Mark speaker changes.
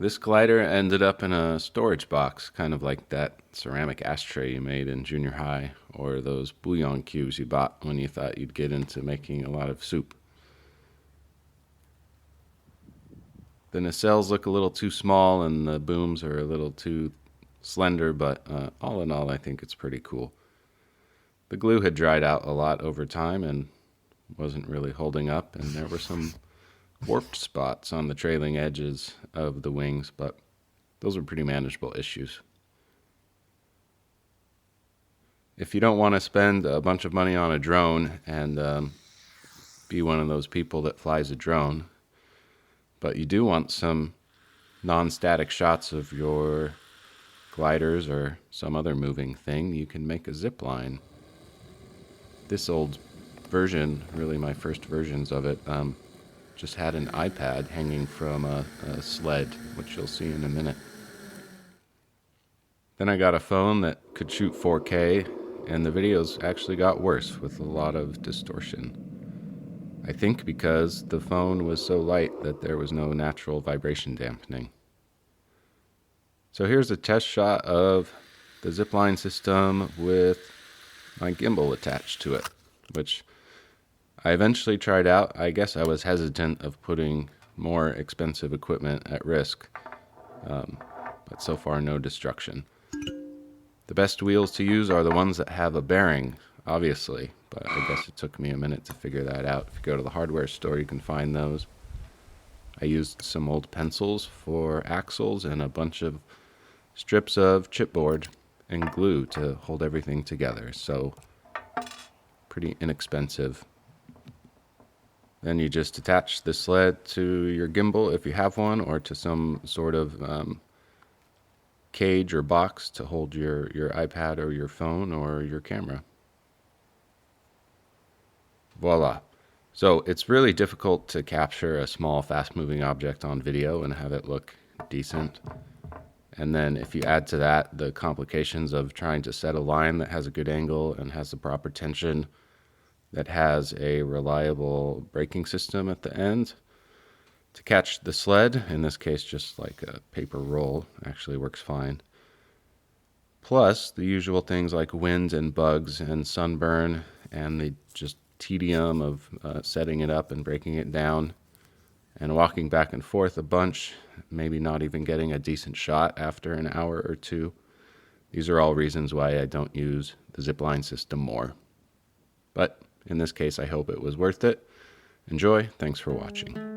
Speaker 1: This glider ended up in a storage box, kind of like that ceramic ashtray you made in junior high, or those bouillon cubes you bought when you thought you'd get into making a lot of soup. The nacelles look a little too small and the booms are a little too slender, but all in all, I think it's pretty cool. The glue had dried out a lot over time and wasn't really holding up, and there were some warped spots on the trailing edges of the wings, but those are pretty manageable issues. If you don't want to spend a bunch of money on a drone and be one of those people that flies a drone, but you do want some non-static shots of your gliders or some other moving thing, you can make a zip line. This old version, really my first versions of it, just had an iPad hanging from a sled, which you'll see in a minute. Then I got a phone that could shoot 4K, and the videos actually got worse with a lot of distortion. I think because the phone was so light that there was no natural vibration dampening. So here's a test shot of the zipline system with my gimbal attached to it, which I eventually tried out. I guess I was hesitant of putting more expensive equipment at risk, but so far no destruction. The best wheels to use are the ones that have a bearing, obviously, but I guess it took me a minute to figure that out. If you go to the hardware store, you can find those. I used some old pencils for axles and a bunch of strips of chipboard and glue to hold everything together, so pretty inexpensive. Then you just attach the sled to your gimbal if you have one, or to some sort of cage or box to hold your iPad or your phone or your camera. Voila. So it's really difficult to capture a small, fast-moving object on video and have it look decent. And then if you add to that the complications of trying to set a line that has a good angle and has the proper tension, that has a reliable braking system at the end to catch the sled, in this case just like a paper roll, actually works fine. Plus the usual things like wind and bugs and sunburn and the just tedium of setting it up and breaking it down and walking back and forth a bunch, maybe not even getting a decent shot after an hour or two. These are all reasons why I don't use the zipline system more. But in this case, I hope it was worth it. Enjoy. Thanks for watching.